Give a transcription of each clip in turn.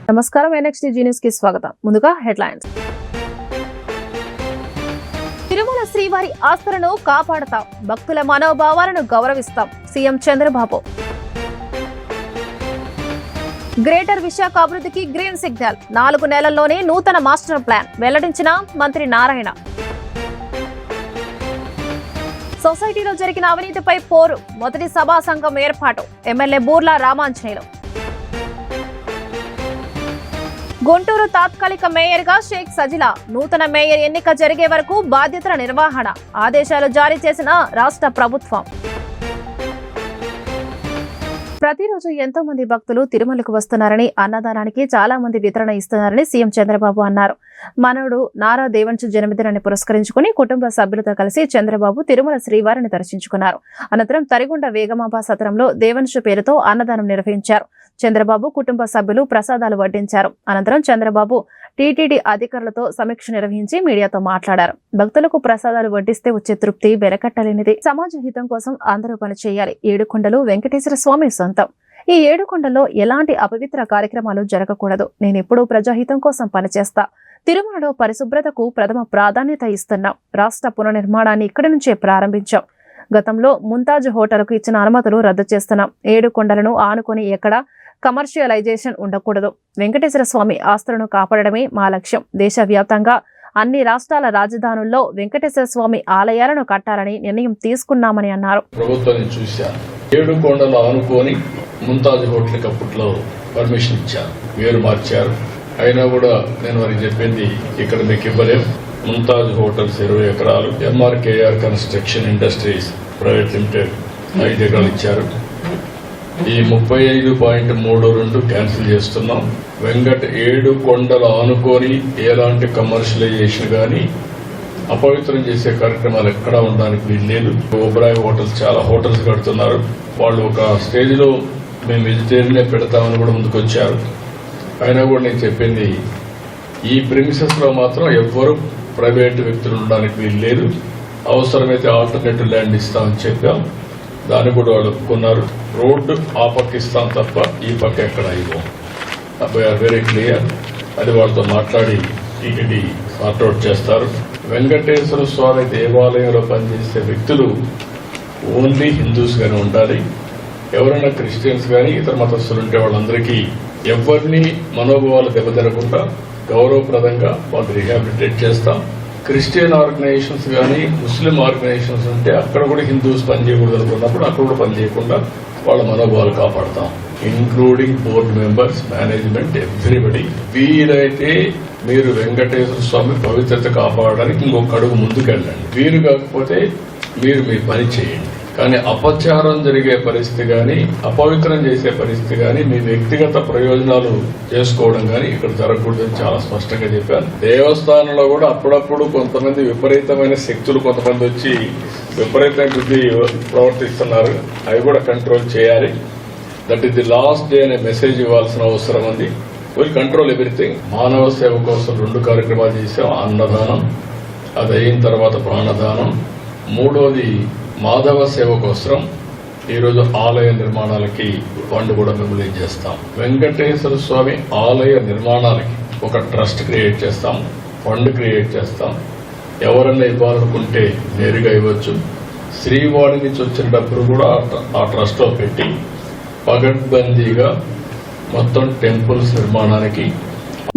నమస్కారం, NXTG news కి స్వాగతం. ముందుగా హెడ్లైన్స్. తిరుమల శ్రీవారి ఆస్థలను కాపాడతాం, భక్తుల మనోభావాలను గౌరవిస్తాం, సీఎం చంద్రబాబు. గ్రేటర్ విశాఖ అభివృద్ధికి గ్రీన్ సిగ్నల్, 4 నెలల్లోనే నూతన మాస్టర్ ప్లాన్ వెల్లడించిన మంత్రి నారాయణ. సొసైటీలో జరిగిన అవినీతిపై పోరు, మొదటి సభా సంఘం ఏర్పాటు, ఎమ్మెల్యే బూర్ల రామాంజనేయులు. గుంటూరు తాత్కాలిక మేయర్గా షేక్ సజిలా, నూతన మేయర్ ఎన్నిక జరిగే వరకు బాధ్యతల నిర్వహణ, ఆదేశాలు జారీ చేసిన రాష్ట్ర ప్రభుత్వం. ప్రతిరోజు ఎంతో మంది భక్తులు తిరుమలకు వస్తున్నారని, అన్నదానానికి చాలా మంది వితరణ ఇస్తున్నారని సీఎం చంద్రబాబు అన్నారు. మనవడు నారా దేవంశు జన్మదినాన్ని పురస్కరించుకుని కుటుంబ సభ్యులతో కలిసి చంద్రబాబు తిరుమల శ్రీవారిని దర్శించుకున్నారు. అనంతరం తరిగొండ వేగమాంబ సత్రంలో దేవంశు పేరుతో అన్నదానం నిర్వహించారు. చంద్రబాబు కుటుంబ సభ్యులు ప్రసాదాలు వడ్డించారు. అనంతరం చంద్రబాబు టీటీడీ అధికారులతో సమీక్ష నిర్వహించి మీడియాతో మాట్లాడారు. భక్తులకు ప్రసాదాలు వడ్డిస్తే వచ్చే తృప్తి వెలకట్టలేనిది. సమాజ హితం కోసం అందరూ పనిచేయాలి. 7 కొండలు వెంకటేశ్వర స్వామి సొంతం. ఈ 7 కొండల్లో ఎలాంటి అపవిత్ర కార్యక్రమాలు జరగకూడదు. నేనెప్పుడూ ప్రజాహితం కోసం పనిచేస్తా. తిరుమలలో పరిశుభ్రతకు ప్రథమ ప్రాధాన్యత ఇస్తున్నాం. రాష్ట్ర పునర్నిర్మాణాన్ని ఇక్కడి నుంచే ప్రారంభించాం. గతంలో ముంతాజ్ హోటల్కు ఇచ్చిన అనుమతులు రద్దు చేస్తున్నాం. 7 కొండలను ఆనుకొని ఎక్కడ కమర్షియలైజేషన్ ఉండకూడదు. వెంకటేశ్వర స్వామి ఆస్తులను కాపాడడమే మా లక్ష్యం. దేశవ్యాప్తంగా అన్ని రాష్ట్రాల రాజధానుల్లో వెంకటేశ్వర స్వామి ఆలయాలను కట్టాలని నిర్ణయం తీసుకున్నామని అన్నారు. ప్రభుత్వాన్ని చూశారు. 7 కొండలు ఆనుకొని ముంతాజ్ హోటల్కి అప్పట్లో పర్మిషన్ ఇచ్చారు, పేరు మార్చారు. అయినా కూడా నేను వారికి చెప్పింది, ఇక్కడ మీకు ఇవ్వలేము. ముంతాజ్ హోటల్స్ 20 ఎకరాలు, MRKR construction industries private limited 5 ఎకరాలు ఇచ్చారు. ఈ 35.32 క్యాన్సిల్ చేస్తున్నాం. 7 కొండలు ఆనుకొని ఎలాంటి కమర్షియలైజేషన్ గానీ అపవిత్రం చేసే కార్యక్రమాలు ఎక్కడా ఉండడానికి వీల్లేదు. ఓబ్రాయ్ హోటల్స్ చాలా హోటల్స్ కడుతున్నారు. వాళ్ళు ఒక స్టేజ్ లో మేము వెజిటేరియనే పెడతామని కూడా ముందుకొచ్చారు. అయినా కూడా నేను చెప్పింది, ఈ ప్రిమిసెస్ లో మాత్రం ఎవ్వరూ ప్రైవేట్ వ్యక్తులు ఉండడానికి వీల్లేదు. అవసరమైతే ఆల్టర్నేటివ్ ల్యాండ్ ఇస్తామని చెప్పాం. దాన్ని కూడా వాళ్ళు ఒప్పుకున్నారు. రోడ్డు ఆ పక్క ఇస్తాం తప్ప ఈ పక్క ఎక్కడ ఇవ్వం. We are very clear. అది వాళ్ళతో మాట్లాడి టీటీడీ సార్ట్అవుట్ చేస్తారు. వెంకటేశ్వర స్వామి దేవాలయంలో పనిచేసే వ్యక్తులు ఓన్లీ హిందూస్ గానే ఉండాలి. ఎవరైనా క్రిస్టియన్స్ గానీ ఇతర మతస్థులు ఉంటే వాళ్ళందరికీ ఎవరిని మనోభావాలు దెబ్బతినకుండా గౌరవప్రదంగా వాళ్ళు రీహాబిలిటేట్ చేస్తాం. క్రిస్టియన్ ఆర్గనైజేషన్స్ గానీ ముస్లిం ఆర్గనైజేషన్స్ ఉంటే అక్కడ కూడా హిందూస్ పనిచేయకూడదు అనుకున్నప్పుడు అక్కడ కూడా పనిచేయకుండా వాళ్ళ మనోభావాలు కాపాడతాం. Including board members, management, everybody. వీలైతే మీరు వెంకటేశ్వర స్వామి పవిత్రత కాపాడడానికి ఇంకొక అడుగు ముందుకెళ్ళండి. వీలు కాకపోతే మీరు మీ పని చేయండి. కానీ అపచారం జరిగే పరిస్థితి గానీ, అపవిత్రం చేసే పరిస్థితి గానీ, మీ వ్యక్తిగత ప్రయోజనాలు చేసుకోవడం గానీ ఇక్కడ జరగకూడదని చాలా స్పష్టంగా చెప్పాను. దేవస్థానంలో కూడా అప్పుడప్పుడు కొంతమంది విపరీతమైన శక్తులు కొంతమంది వచ్చి విపరీతమైన బుద్ధి ప్రవర్తిస్తున్నారు. అవి కూడా కంట్రోల్ చేయాలి. That is the last day అనే మెసేజ్ ఇవ్వాల్సిన అవసరం ఉంది. Will control everything. మానవ సేవ కోసం 2 కార్యక్రమాలు చేశాం. అన్నదానం, అది అయిన తర్వాత ప్రాణదానం. 3వది మాధవ సేవ కోసం ఈరోజు ఆలయ నిర్మాణాలకి ఫండ్ కూడా మిమ్మల్ని చేస్తాం. వెంకటేశ్వర స్వామి ఆలయ నిర్మాణాలకి ఒక ట్రస్ట్ క్రియేట్ చేస్తాం, ఫండ్ క్రియేట్ చేస్తాం. ఎవరన్నా ఇవ్వాలనుకుంటే నేరుగా ఇవ్వచ్చు. శ్రీవారి నుంచి వచ్చిన డబ్బులు కూడా ఆ ట్రస్ట్ లో పెట్టి పగడ్బందీగా మొత్తం టెంపుల్స్ నిర్మాణానికి.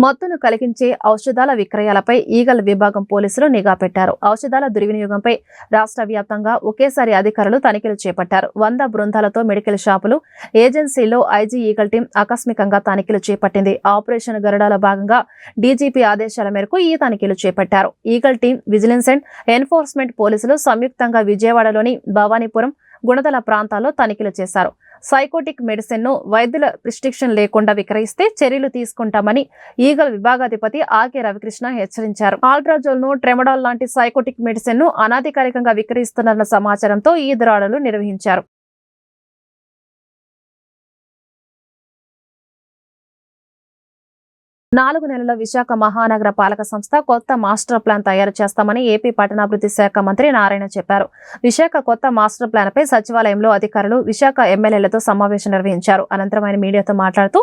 మత్తును కలిగించే ఔషధాల విక్రయాలపై ఈగల్ విభాగం పోలీసులు నిఘా పెట్టారు. ఔషధాల దుర్వినియోగంపై రాష్ట్ర వ్యాప్తంగా ఒకేసారి అధికారులు తనిఖీలు చేపట్టారు. 100 బృందాలతో మెడికల్ షాపులు, ఏజెన్సీలో ఐజీ ఈగల్ టీం ఆకస్మికంగా తనిఖీలు చేపట్టింది. ఆపరేషన్ గరుడాలో భాగంగా డీజీపీ ఆదేశాల మేరకు ఈ తనిఖీలు చేపట్టారు. Eagle team, vigilance and enforcement పోలీసులు సంయుక్తంగా విజయవాడలోని భవానీపురం, గుణదల ప్రాంతాల్లో తనిఖీలు చేశారు. సైకోటిక్ మెడిసిన్ ను వైద్యుల ప్రిస్క్రిప్షన్ లేకుండా విక్రయిస్తే చర్యలు తీసుకుంటామని ఈగల్ విభాగాధిపతి ఆకే రవికృష్ణ హెచ్చరించారు. ఆల్ట్రాజోల్ ను, ట్రెమడాల్ లాంటి సైకోటిక్ మెడిసిన్ ను అనాధికారికంగా విక్రయిస్తున్న సమాచారంతో ఈ దాడులు నిర్వహించారు. 4 నెలల విశాఖ మహానగర పాలక సంస్థ కొత్త మాస్టర్ ప్లాన్ తయారు చేస్తామని ఏపీ పట్టణాభివృద్ధి శాఖ మంత్రి నారాయణ చెప్పారు. విశాఖ కొత్త మాస్టర్ ప్లాన్ పై సచివాలయంలో అధికారులు, విశాఖ ఎమ్మెల్యేలతో సమావేశం నిర్వహించారు. అనంతరం ఆయన మీడియాతో మాట్లాడుతూ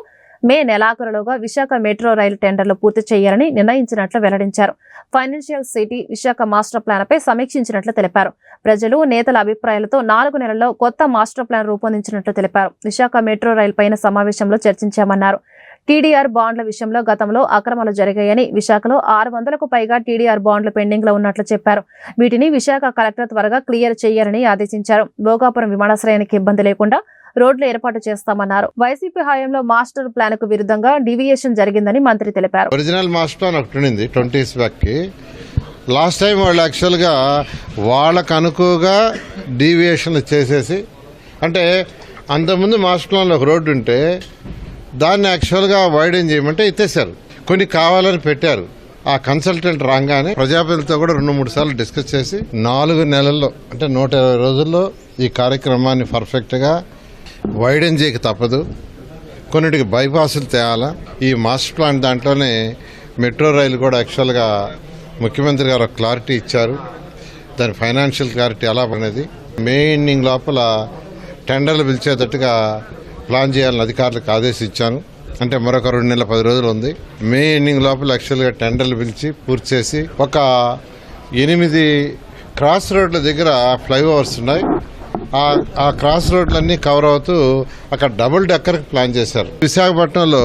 మే నెలాఖరులోగా విశాఖ మెట్రో రైలు టెండర్లు పూర్తి చేయాలని నిర్ణయించినట్లు వెల్లడించారు. ఫైనాన్షియల్ సిటీ విశాఖ మాస్టర్ ప్లాన్పై సమీక్షించినట్లు తెలిపారు. ప్రజలు, నేతల అభిప్రాయాలతో 4 నెలల్లో కొత్త మాస్టర్ ప్లాన్ రూపొందించినట్లు తెలిపారు. విశాఖ మెట్రో రైలు పైన సమావేశంలో చర్చించామన్నారు. టీడీఆర్ బాండ్ల విషయంలో గతంలో అక్రమాలు జరిగాయని, విశాఖలో 600కు పైగా టీడీఆర్ బాండ్లు పెండింగ్ లో ఉన్నట్లు చెప్పారు. వీటిని విశాఖ కలెక్టర్ త్వరగా క్లియర్ చేయాలని ఆదేశించారు. భోగాపురం విమానాశ్రయానికి ఇబ్బంది లేకుండా రోడ్లు ఏర్పాటు చేస్తామన్నారు. వైసీపీ హయాంలో మాస్టర్ ప్లాన్ కు విరుద్ధంగా డీవియేషన్ జరిగిందని మంత్రి తెలిపారు. ఒరిజినల్ మాస్టర్ ప్లాన్ ఒకటి ఉండింది 20 years బ్యాక్ కి. లాస్ట్ టైం వాళ్ళు యాక్చువల్గా వాళ్ళకు అనుకువగా డీవియేషన్లు చేసేసి, అంటే అంతకుముందు మాస్టర్ ప్లాన్లో ఒక రోడ్డు ఉంటే దాన్ని యాక్చువల్గా వైడెన్ చేయమంటే ఎత్తేసారు. కొన్ని కావాలని పెట్టారు. ఆ కన్సల్టెంట్ రాగానే ప్రజాప్రతినిధులతో కూడా 2-3 సార్లు డిస్కస్ చేసి 4 నెలల్లో అంటే 120 రోజుల్లో ఈ కార్యక్రమాన్ని పర్ఫెక్ట్గా వైడెన్ చేయక తప్పదు. కొన్నిటికి బైపాసులు తేయాలా. ఈ మాస్టర్ ప్లాన్ దాంట్లోనే మెట్రో రైలు కూడా యాక్చువల్గా ముఖ్యమంత్రి గారు క్లారిటీ ఇచ్చారు. దాని ఫైనాన్షియల్ క్లారిటీ ఎలా అనేది మే ఎండింగ్ లోపల టెండర్లు పిలిచేటట్టుగా ప్లాన్ చేయాలని అధికారులకు ఆదేశించాను. అంటే మరొక 2 నెలల 10 రోజులు ఉంది. మే ఎండింగ్ లోపల యాక్చువల్గా టెండర్లు పిలిచి పూర్తి చేసి ఒక 8 క్రాస్ రోడ్ల దగ్గర ఫ్లైఓవర్స్ ఉన్నాయి. ఆ క్రాస్ రోడ్లన్నీ కవర్ అవుతూ అక్కడ డబుల్ డెక్కర్ ప్లాన్ చేశారు. విశాఖపట్నంలో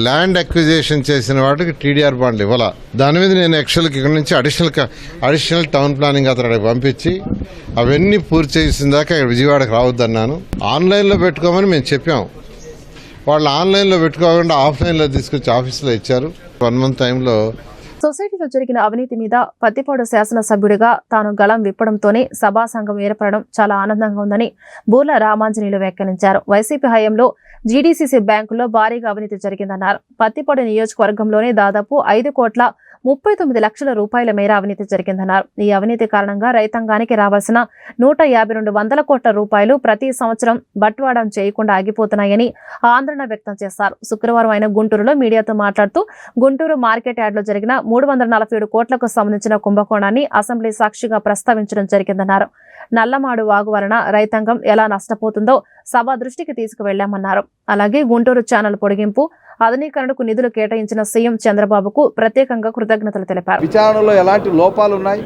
ల్యాండ్ అక్విజిషన్ చేసిన వాటికి టీడీఆర్ బాండ్లు ఇవ్వాల. దాని మీద నేను యాక్చువల్గా ఇక్కడ నుంచి అడిషనల్ టౌన్ ప్లానింగ్ అతను పంపించి అవన్నీ పూర్తి చేసిన దాకా విజయవాడకు రావద్దన్నాను. ఆన్లైన్లో పెట్టుకోమని మేము చెప్పాం. వాళ్ళు ఆన్లైన్లో పెట్టుకోకుండా ఆఫ్లైన్లో తీసుకొచ్చి ఆఫీసులో ఇచ్చారు. 1 month టైంలో సొసైటీలో జరిగిన అవినీతి మీద పత్తిపాడు శాసనసభ్యుడిగా తాను గళం విప్పడంతోనే సభా సంఘం ఏర్పడడం చాలా ఆనందంగా ఉందని బూర్ల రామాంజనేయులు వ్యాఖ్యానించారు. వైసీపీ హయాంలో జీడీసీసీ బ్యాంకుల్లో భారీగా అవినీతి జరిగిందన్నారు. పత్తిపాడు నియోజకవర్గంలోనే దాదాపు 5,39 లక్షల రూపాయల మేర అవినీతి జరిగిందన్నారు. ఈ అవినీతి కారణంగా రైతాంగానికి రావాల్సిన 152 కోట్ల రూపాయలు ప్రతి సంవత్సరం బట్వాడం చేయకుండా ఆగిపోతున్నాయని ఆందోళన వ్యక్తం చేశారు. శుక్రవారం ఆయన గుంటూరులో మీడియాతో మాట్లాడుతూ గుంటూరు మార్కెట్ యార్డ్లో జరిగిన 347 కోట్లకు సంబంధించిన కుంభకోణాన్ని అసెంబ్లీ సాక్షిగా ప్రస్తావించడం జరిగిందన్నారు. నల్లమాడు వాగు వలన రైతాంగం ఎలా నష్టపోతుందో సభ దృష్టికి తీసుకువెళ్లామన్నారు. అలాగే గుంటూరు ఛానల్ పొడిగింపు, ఆధునీకరణకు నిధులు కేటాయించిన సీఎం చంద్రబాబుకు ప్రత్యేకంగా కృతజ్ఞతలు తెలిపారు. విచారణలో ఎలాంటి లోపాలు ఉన్నాయి,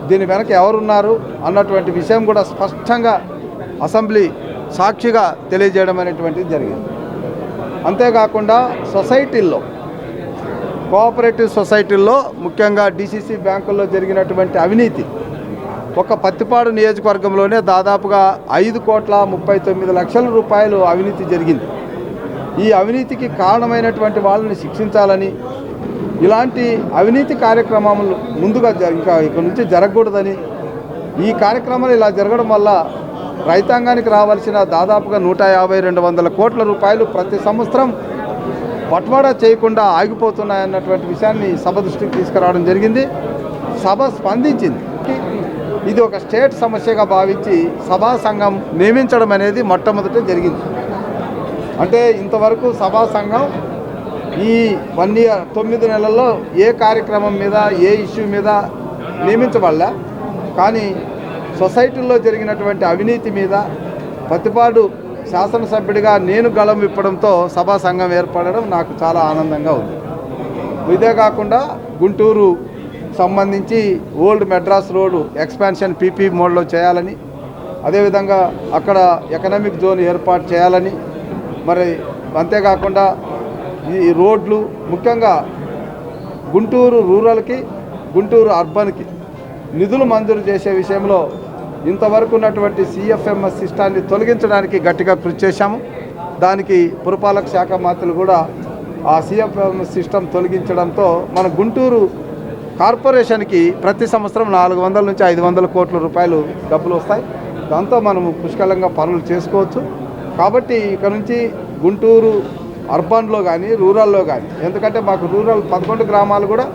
దీని వెనక ఎవరున్నారు అన్నటువంటి విషయం కూడా స్పష్టంగా అసెంబ్లీ సాక్షిగా తెలియజేయడం అనేటువంటిది జరిగింది. అంతేకాకుండా సొసైటీల్లో, కోఆపరేటివ్ సొసైటీల్లో ముఖ్యంగా డీసీసీ బ్యాంకుల్లో జరిగినటువంటి అవినీతి ఒక పత్తిపాడు నియోజకవర్గంలోనే దాదాపుగా 5,39 లక్షల రూపాయలు అవినీతి జరిగింది. ఈ అవినీతికి కారణమైనటువంటి వాళ్ళని శిక్షించాలని, ఇలాంటి అవినీతి కార్యక్రమాలు ముందుగా ఇంకా ఇక నుంచి జరగకూడదని, ఈ కార్యక్రమాలు ఇలా జరగడం వల్ల రైతాంగానికి రావాల్సిన దాదాపుగా 150-200 కోట్ల రూపాయలు ప్రతి సంవత్సరం పట్వాడా చేయకుండా ఆగిపోతున్నాయన్నటువంటి విషయాన్ని సభ దృష్టికి తీసుకురావడం జరిగింది. సభ స్పందించింది. ఇది ఒక స్టేట్ సమస్యగా భావించి సభా సంఘం నియమించడం అనేది మొట్టమొదట జరిగింది. అంటే ఇంతవరకు సభా సంఘం ఈ 1 year 9 నెలల్లో ఏ కార్యక్రమం మీద, ఏ ఇష్యూ మీద నియమించబడలే. కానీ సొసైటీల్లో జరిగినటువంటి అవినీతి మీద పత్తిపాడు శాసనసభ్యుడిగా నేను గళం విప్పడంతో సభా సంఘం ఏర్పడడం నాకు చాలా ఆనందంగా ఉంది. ఇదే కాకుండా గుంటూరు సంబంధించి old Madras road expansion PP మోడ్లో చేయాలని, అదేవిధంగా అక్కడ ఎకనామిక్ జోన్ ఏర్పాటు చేయాలని, మరి అంతేకాకుండా ఈ రోడ్లు ముఖ్యంగా గుంటూరు రూరల్కి, గుంటూరు అర్బన్కి నిధులు మంజూరు చేసే విషయంలో ఇంతవరకు ఉన్నటువంటి సిఎఫ్ఎంఎస్ సిస్టాన్ని తొలగించడానికి గట్టిగా కృషి చేశాము. దానికి పురపాలక శాఖ మంత్రులు కూడా ఆ సిఎఫ్ఎంఎస్ సిస్టమ్ తొలగించడంతో మన గుంటూరు కార్పొరేషన్కి ప్రతి సంవత్సరం 400 నుంచి 500 కోట్ల రూపాయలు డబ్బులు వస్తాయి. దాంతో మనము పుష్కలంగా పనులు చేసుకోవచ్చు. కాబట్టి ఇక్కడ నుంచి గుంటూరు అర్బన్లో కానీ రూరల్లో కానీ, ఎందుకంటే మాకు రూరల్ 11 గ్రామాలు కూడా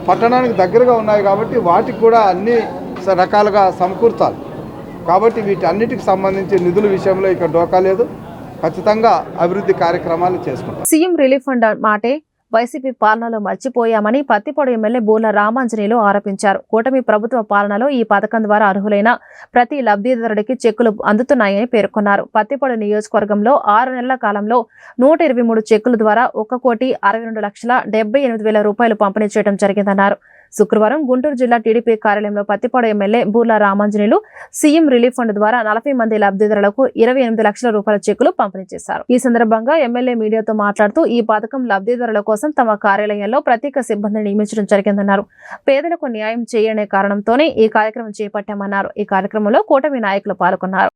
పట్టణానికి దగ్గరగా ఉన్నాయి కాబట్టి వాటికి కూడా అన్ని రకాలుగా సమకూర్చాలి. కాబట్టి వీటన్నిటికి సంబంధించి నిధుల విషయంలో ఇక్కడ డోకా లేదు. ఖచ్చితంగా అభివృద్ధి కార్యక్రమాలు చేసుకుంటాం. సీఎం రిలీఫ్ ఫండ్ మాటే వైసీపీ పాలనలో మర్చిపోయామని పత్తిపాడు ఎమ్మెల్యే బూర్ల రామాంజనేయులు ఆరోపించారు. కూటమి ప్రభుత్వ పాలనలో ఈ పథకం ద్వారా అర్హులైన ప్రతి లబ్ధిదారుడికి చెక్కులు అందుతున్నాయని పేర్కొన్నారు. పత్తిపాడు నియోజకవర్గంలో 6 నెలల కాలంలో 123 చెక్కుల ద్వారా 1,62,78,000 రూపాయలు పంపిణీ చేయడం జరిగిందన్నారు. శుక్రవారం గుంటూరు జిల్లా టీడీపీ కార్యాలయంలో Pattipadu MLA Burla Ramanjaneyulu CM relief fund ద్వారా 40 మంది లబ్ధిదారులకు 28 లక్షల రూపాయల చెక్కులు పంపిణీ చేశారు. ఈ సందర్భంగా ఎమ్మెల్యే మీడియాతో మాట్లాడుతూ ఈ పథకం లబ్ధిదారుల కోసం తమ కార్యాలయంలో ప్రత్యేక సిబ్బందిని నియమించడం జరిగిందన్నారు. పేదలకు న్యాయం చేయనే కారణంతోనే ఈ కార్యక్రమం చేపట్టామన్నారు. ఈ కార్యక్రమంలో కూటమి నాయకులు పాల్గొన్నారు.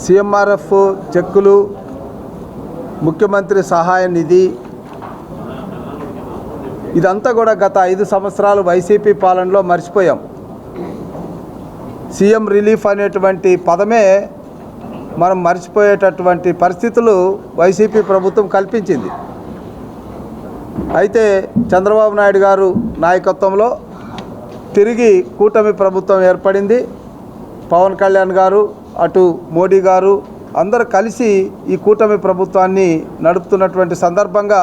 CMRF చెక్కులు, ముఖ్యమంత్రి సహాయ నిధి, ఇదంతా కూడా గత 5 సంవత్సరాలు వైసీపీ పాలనలో మర్చిపోయాం. సీఎం రిలీఫ్ అనేటువంటి పదమే మనం మర్చిపోయేటటువంటి పరిస్థితులు వైసీపీ ప్రభుత్వం కల్పించింది. అయితే చంద్రబాబు నాయుడు గారు నాయకత్వంలో తిరిగి కూటమి ప్రభుత్వం ఏర్పడింది. పవన్ కళ్యాణ్ గారు, అటు మోడీ గారు అందరూ కలిసి ఈ కూటమి ప్రభుత్వాన్ని నడుపుతున్నటువంటి సందర్భంగా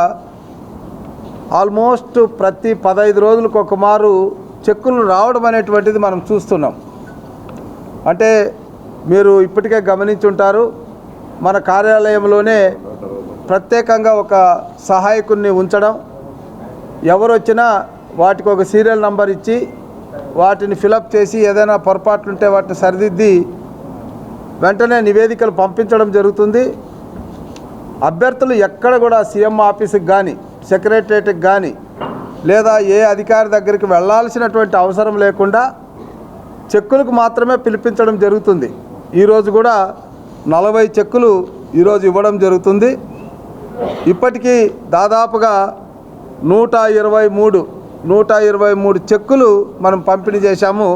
ఆల్మోస్ట్ ప్రతి 15 రోజులకు ఒక మారు చెక్కులు రావడం అనేటువంటిది మనం చూస్తున్నాం. అంటే మీరు ఇప్పటికే గమనించుంటారు, మన కార్యాలయంలోనే ప్రత్యేకంగా ఒక సహాయకుడిని ఉంచడం, ఎవరు వచ్చినా వాటికి ఒక సీరియల్ నంబర్ ఇచ్చి వాటిని ఫిలప్ చేసి ఏదైనా పొరపాట్లుంటే వాటిని సరిదిద్ది వెంటనే నివేదికలు పంపించడం జరుగుతుంది. అభ్యర్థులు ఎక్కడ కూడా సీఎం ఆఫీస్కి కానీ, సెక్రటరియట్కి కానీ, లేదా ఏ అధికారి దగ్గరికి వెళ్ళాల్సినటువంటి అవసరం లేకుండా చెక్కులకు మాత్రమే పిలిపించడం జరుగుతుంది. ఈరోజు కూడా 40 చెక్కులు ఈరోజు ఇవ్వడం జరుగుతుంది. ఇప్పటికీ దాదాపుగా 123 చెక్కులు మనం పంపిణీ చేశాము.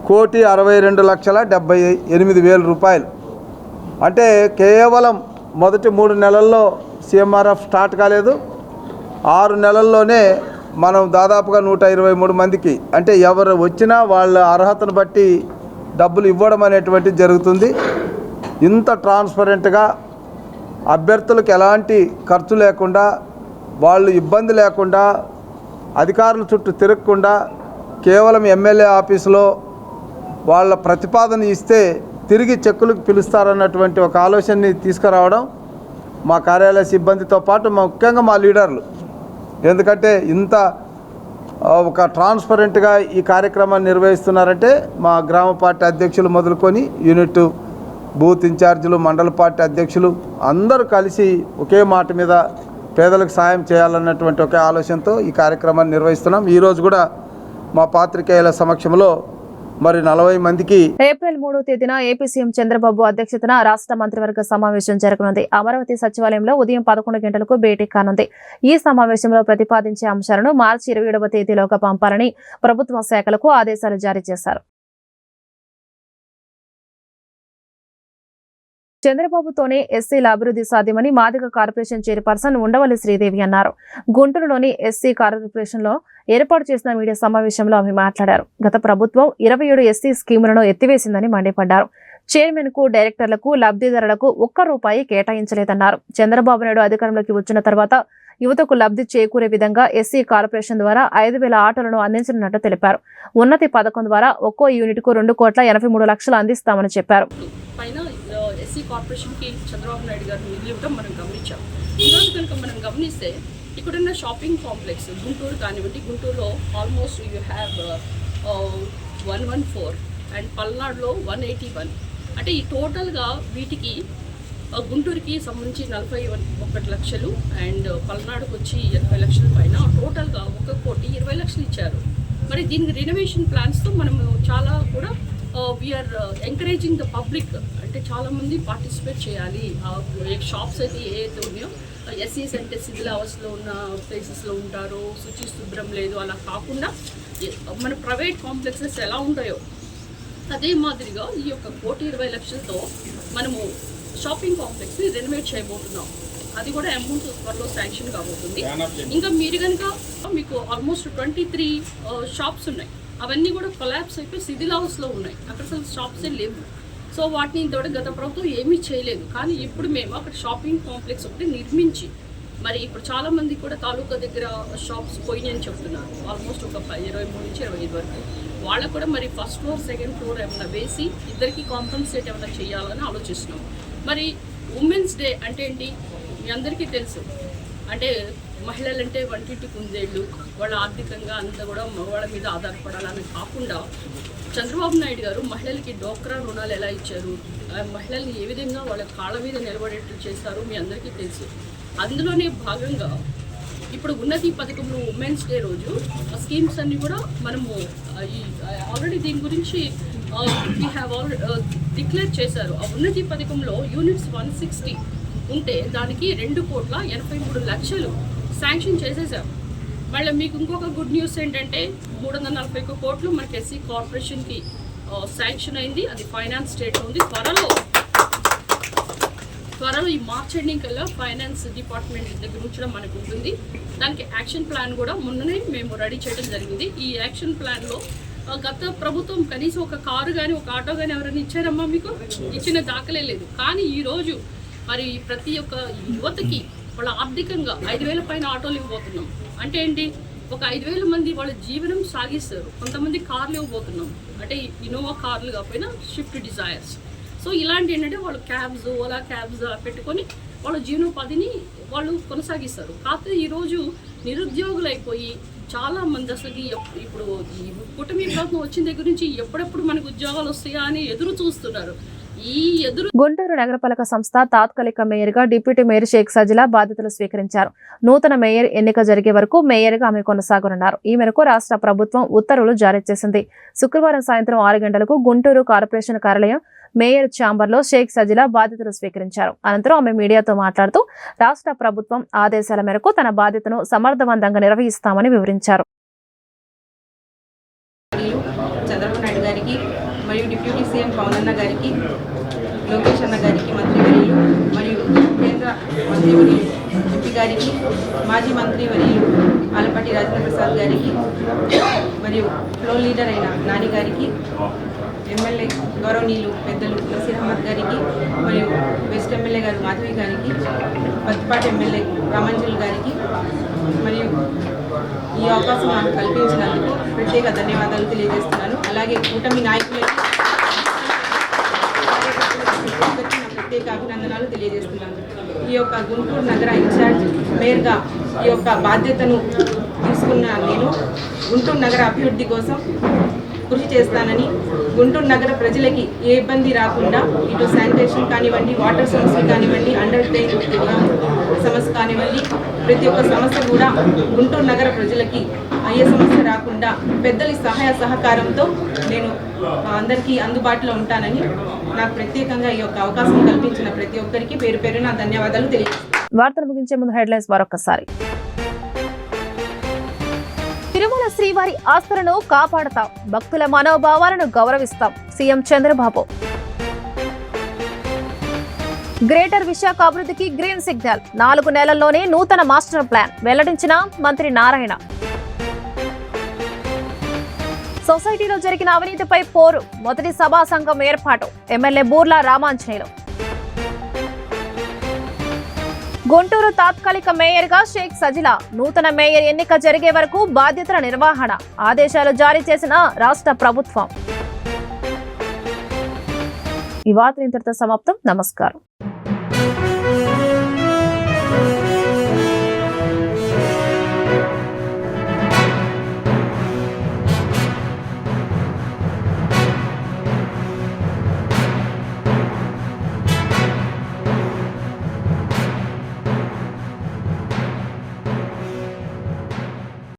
1,62,78,000 రూపాయలు. అంటే కేవలం మొదటి 3 నెలల్లో CMRF స్టార్ట్ కాలేదు, 6 నెలల్లోనే మనం దాదాపుగా 123 మందికి, అంటే ఎవరు వచ్చినా వాళ్ళ అర్హతను బట్టి డబ్బులు ఇవ్వడం అనేటువంటిది జరుగుతుంది. ఇంత ట్రాన్స్పరెంట్గా అభ్యర్థులకు ఎలాంటి ఖర్చు లేకుండా, వాళ్ళు ఇబ్బంది లేకుండా, అధికారుల చుట్టూ తిరగకుండా కేవలం ఎమ్మెల్యే ఆఫీసులో వాళ్ళ ప్రతిపాదన ఇస్తే తిరిగి చెక్కులకు పిలుస్తారన్నటువంటి ఒక ఆలోచనని తీసుకురావడం మా కార్యాలయ సిబ్బందితో పాటు ముఖ్యంగా మా లీడర్లు, ఎందుకంటే ఇంత ఒక ట్రాన్స్పరెంట్గా ఈ కార్యక్రమాన్ని నిర్వహిస్తున్నారంటే మా గ్రామ పార్టీ అధ్యక్షులు మొదలుకొని యూనిట్ బూత్ ఇన్ఛార్జీలు, మండల పార్టీ అధ్యక్షులు అందరూ కలిసి ఒకే మాట మీద పేదలకు సాయం చేయాలన్నటువంటి ఒకే ఆలోచనతో ఈ కార్యక్రమాన్ని నిర్వహిస్తున్నాం. ఈరోజు కూడా మా పాత్రికేయుల సమక్షంలో మరి 40 మందికి ఏప్రిల్ 3వ తేదీన ఏపీ సీఎం చంద్రబాబు అధ్యక్షతన రాష్ట్ర మంత్రివర్గ సమావేశం జరగనుంది. అమరావతి సచివాలయంలో ఉదయం 11 గంటలకు భేటీ కానుంది. ఈ సమావేశంలో ప్రతిపాదించే అంశాలను మార్చి 27వ తేదీలోగా పంపాలని ప్రభుత్వ శాఖలకు ఆదేశాలు జారీ చేశారు. చంద్రబాబుతోనే ఎస్సీల అభివృద్ధి సాధ్యమని మాదిగ కార్పొరేషన్ చైర్పర్సన్ ఉండవల్లి శ్రీదేవి అన్నారు. గుంటూరులోని ఎస్సీ కార్పొరేషన్లో ఏర్పాటు చేసిన మీడియా సమావేశంలో ఆమె మాట్లాడారు. గత ప్రభుత్వం 27 ఎస్సీ స్కీములను ఎత్తివేసిందని మండిపడ్డారు. చైర్మన్ కు, డైరెక్టర్లకు, లబ్ధిదారులకు ₹1 కేటాయించలేదన్నారు. చంద్రబాబు నాయుడు అధికారంలోకి వచ్చిన తర్వాత యువతకు లబ్ధి చేకూరే విధంగా ఎస్సీ కార్పొరేషన్ ద్వారా 5,000 ఆటోలను అందించనున్నట్టు తెలిపారు. ఉన్నతి పథకం ద్వారా ఒక్కో యూనిట్కు ₹2,83,00,000 అందిస్తామని చెప్పారు. ఎస్సీ కార్పొరేషన్కి చంద్రబాబు నాయుడు గారు నిధులు ఇవ్వడం మనం గమనించాం. ఈరోజు కనుక మనం గమనిస్తే ఇక్కడున్న షాపింగ్ కాంప్లెక్స్ గుంటూరు కానివ్వండి, గుంటూరులో ఆల్మోస్ట్ యూ హ్యావ్ 114 అండ్ పల్నాడులో 181. అంటే ఈ టోటల్గా వీటికి గుంటూరుకి సంబంధించి 41 లక్షలు అండ్ పల్నాడుకు వచ్చి 80 లక్షల పైన టోటల్గా 1,20,00,000 ఇచ్చారు. మరి దీనికి రినోవేషన్ ప్లాన్స్తో మనము చాలా కూడా వీఆర్ ఎంకరేజింగ్ ద పబ్లిక్, అంటే చాలామంది పార్టిసిపేట్ చేయాలి. షాప్స్ అయితే ఏదైతే ఉన్నాయో ఎస్సీస్ అంటే సివిల్ హౌస్లో ఉన్న ప్లేసెస్లో ఉంటారో, శుచి శుభ్రం లేదు, అలా కాకుండా మన ప్రైవేట్ కాంప్లెక్సెస్ ఎలా ఉంటాయో అదే మాదిరిగా ఈ యొక్క 1,20,00,000తో మనము షాపింగ్ కాంప్లెక్స్ని రెనోవేట్ చేయబోతున్నాం. అది కూడా అమౌంట్ త్వరలో శాంక్షన్ కాబోతుంది. ఇంకా మీరు కనుక మీకు ఆల్మోస్ట్ 23 షాప్స్ ఉన్నాయి, అవన్నీ కూడా కొలాప్స్ అయిపోయి సివిల్ హౌస్లో ఉన్నాయి, అక్కడ అసలు షాప్సే లేవు. సో వాటిని ఇంతవరకు గత ప్రభుత్వం ఏమీ చేయలేదు. కానీ ఇప్పుడు మేము అక్కడ షాపింగ్ కాంప్లెక్స్ ఒకటి నిర్మించి, మరి ఇప్పుడు చాలామంది కూడా తాలూకా దగ్గర షాప్స్ పోయినాయని చెప్తున్నారు. ఆల్మోస్ట్ ఒక 23 నుంచి 25 వరకు. వాళ్ళకు కూడా మరి ఫస్ట్ ఫ్లోర్ సెకండ్ ఫ్లోర్ ఏమైనా వేసి ఇద్దరికి కాంపన్సేట్ ఏమైనా చేయాలని ఆలోచిస్తున్నాం. మరి ఉమెన్స్ డే అంటే ఏంటి మీ అందరికీ తెలుసు. అంటే మహిళలంటే వంటింటి కుందేళ్ళు, వాళ్ళ ఆర్థికంగా అంతా కూడా మగవాళ్ళ మీద ఆధారపడాలని కాకుండా చంద్రబాబు నాయుడు గారు మహిళలకి డోక్రా రుణాలు ఎలా ఇచ్చారు, మహిళల్ని ఏ విధంగా వాళ్ళ కాళ్ళ మీద నిలబడేట్టు చేశారు మీ అందరికీ తెలుసు. అందులోనే భాగంగా ఇప్పుడు ఉన్నతి పథకంలో ఉమెన్స్ డే రోజు ఆ స్కీమ్స్ అన్నీ కూడా మనము ఆల్రెడీ దీని గురించి వీ హ్యావ్ డిక్లేర్ చేశారు. ఆ ఉన్నతి పథకంలో యూనిట్స్ 160 ఉంటే దానికి 2,83,00,000 శాంక్షన్ చేసేసారు. మళ్ళీ మీకు ఇంకొక గుడ్ న్యూస్ ఏంటంటే 341 కోట్లు మనకి ఎస్సీ కార్పొరేషన్కి శాంక్షన్ అయింది. అది ఫైనాన్స్ స్టేట్లో ఉంది. త్వరలో ఈ మార్చ్ ఎండింగ్ కల్లా ఫైనాన్స్ డిపార్ట్మెంట్ దగ్గర నుంచి మనకు ఉంటుంది. దానికి యాక్షన్ ప్లాన్ కూడా మొన్ననే మేము రెడీ చేయడం జరిగింది. ఈ యాక్షన్ ప్లాన్లో గత ప్రభుత్వం కనీసం ఒక కారు కానీ ఒక ఆటో కానీ ఎవరైనా ఇచ్చారమ్మా? మీకు ఇచ్చిన దాఖలే లేదు. కానీ ఈరోజు మరి ప్రతి ఒక్క యువతకి వాళ్ళ ఆర్థికంగా 5,000 పైన ఆటోలు ఇవ్వబోతున్నాం. అంటే ఏంటి, ఒక 5,000 మంది వాళ్ళ జీవనం సాగిస్తారు. కొంతమంది కార్లు ఇవ్వబోతున్నాం, అంటే ఇన్నోవా కార్లు కాకపోయినా స్విఫ్ట్ డిజైర్స్. సో ఇలాంటి ఏంటంటే వాళ్ళు క్యాబ్స్, ఓలా క్యాబ్స్ పెట్టుకొని వాళ్ళ జీవనోపాధిని వాళ్ళు కొనసాగిస్తారు. కాకపోతే ఈరోజు నిరుద్యోగులు అయిపోయి చాలామంది అసలు ఇప్పుడు ఈ కూటమి ప్రభుత్వం వచ్చిన దగ్గర నుంచి ఎప్పుడెప్పుడు మనకు ఉద్యోగాలు వస్తాయా అని ఎదురు చూస్తున్నారు. గుంటూరు నగరపాలక సంస్థ తాత్కాలిక మేయర్గా డిప్యూటీ మేయర్ షేక్ సజిలా బాధ్యతలు స్వీకరించారు. నూతన మేయర్ ఎన్నిక జరిగే వరకు మేయర్గా ఆమె కొనసాగనున్నారు. ఈ మేరకు రాష్ట్ర ప్రభుత్వం ఉత్తర్వులు జారీ చేసింది. శుక్రవారం సాయంత్రం 6 గంటలకు గుంటూరు కార్పొరేషన్ కార్యాలయం మేయర్ ఛాంబర్లో షేక్ సజిలా బాధ్యతలు స్వీకరించారు. అనంతరం ఆమె మీడియాతో మాట్లాడుతూ రాష్ట్ర ప్రభుత్వం ఆదేశాల మేరకు తన బాధ్యతను సమర్థవంతంగా నిర్వహిస్తామని వివరించారు. చంద్రబాబు నాయుడు గారికి మరియు డిప్యూటీ సీఎం పవన్ అన్న గారికి, లోకేష్ అన్న గారికి మంత్రివర్యులు మరియు కేంద్ర మంత్రివర్యులు ఎంపీ గారికి, మాజీ మంత్రివర్యులు ఆలపాటి రాజేంద్ర ప్రసాద్ గారికి మరియు ఫ్లోర్ లీడర్ అయిన నాని గారికి, ఎమ్మెల్యే గౌరవనీయులు పెద్దలు నసీర్ అహ్మద్ గారికి మరియు వెస్ట్ ఎమ్మెల్యే గారు మాధవి గారికి, పత్తిపాటి ఎమ్మెల్యే రామంజుల్ గారికి మరియు ఈ అవకాశం నాకు కల్పించినందుకు ప్రత్యేక ధన్యవాదాలు తెలియజేస్తున్నాను. అలాగే కూటమి నాయకులకి ప్రత్యేక అభినందనలు తెలియజేస్తున్నాను. ఈ యొక్క గుంటూరు నగర ఇన్ఛార్జ్ మేయర్గా ఈ యొక్క బాధ్యతను తీసుకున్న నేను గుంటూరు నగర అభివృద్ధి కోసం కృషి చేస్తానని, గుంటూరు నగర ప్రజలకి ఏ ఇబ్బంది రాకుండా ఇటు శానిటేషన్ కానివ్వండి, వాటర్ సమస్య కానివ్వండి, అండర్ ట్రైన్ సమస్య కానివ్వండి, ప్రతి ఒక్క సమస్య కూడా గుంటూరు నగర ప్రజలకి ఏ సమస్య రాకుండా పెద్దల సహాయ సహకారంతో నేను అందరికీ అందుబాటులో ఉంటానని, నాకు ప్రత్యేకంగా ఈ యొక్క అవకాశం కల్పించిన ప్రతి ఒక్కరికి పేరు పేరున ధన్యవాదాలు తెలియజేస్తాను. వార్తలు ముగించే ముందు హెడ్లైన్స్ మరొకసారి. తిరుమల శ్రీవారి ఆస్తులను కాపాడతాం, భక్తుల మనోభావాలను గౌరవిస్తాం, సీఎం చంద్రబాబు. గ్రేటర్ విశాఖ అభివృద్ధికి గ్రీన్ సిగ్నల్, 4 నెలల్లోనే నూతన మాస్టర్ ప్లాన్ వెల్లడించిన మంత్రి నారాయణ. సొసైటీలో జరిగిన అవినీతిపై పోరు, మొదటి సభా సంఘం ఏర్పాటు, ఎమ్మెల్యే బూర్లా రామాంజనేయులు. గుంటూరు తాత్కాలిక మేయర్గా షేక్ సజిలా, నూతన మేయర్ ఎన్నిక జరిగే వరకు బాధ్యతల నిర్వహణ, ఆదేశాలు జారీ చేసిన రాష్ట్ర ప్రభుత్వం. ఈ వార్త ఇంతటితో సమాప్తం. నమస్కారం.